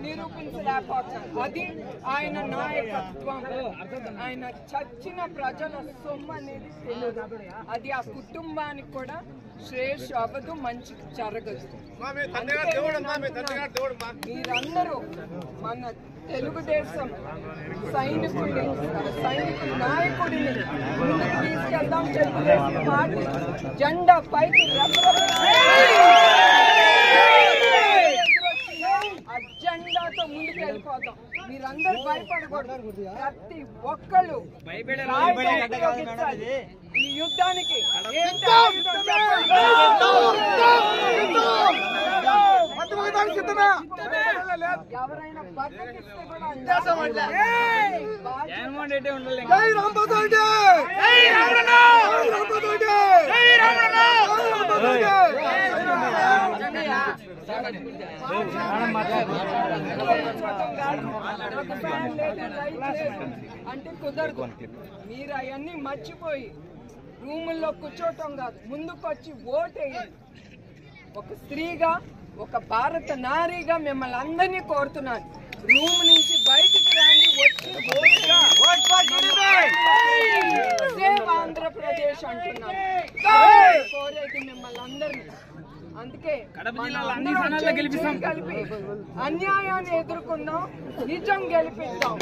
నిరూపించలేకపోతాం. అది ఆయన నాయకత్వం. ఆయన చచ్చిన ప్రజల సొమ్ము అనేది తెలియదు. అది ఆ కుటుంబానికి కూడా శ్రేయస్సు అవ్వదు, మంచి జరగదు. మీరందరూ మన తెలుగుదేశం సైనికుల నాయకుడిని ముందుకు తీసుకెళ్దాం. తెలుగుదేశం పార్టీ జెండా పైకి అజెండాతో ముందుకు వెళ్ళిపోతాం. మీరందరూ భయపడకూడదు. ప్రతి ఒక్కళ్ళు ఈ యుద్ధానికి ఎవరైనా బద్దకిస్తే కూడా అంటే కుదరదు. మీరు అవన్నీ మర్చిపోయి రూముల్లో కూర్చోటం కాదు, ముందుకొచ్చి ఓటేయండి. ఒక స్త్రీగా, ఒక భారత నారీగా మిమ్మల్ని అందరినీ కోరుతున్నాను. రూమ్ నుంచి బయటికి రండి, వచ్చి సేవ్ ఆంధ్రప్రదేశ్ అంటున్నాను. కోరేది మిమ్మల్ని అందరినీ. అందుకే కలిపి అన్యాయాన్ని ఎదుర్కొన్నాం, నిజం గెలిపిద్దాం.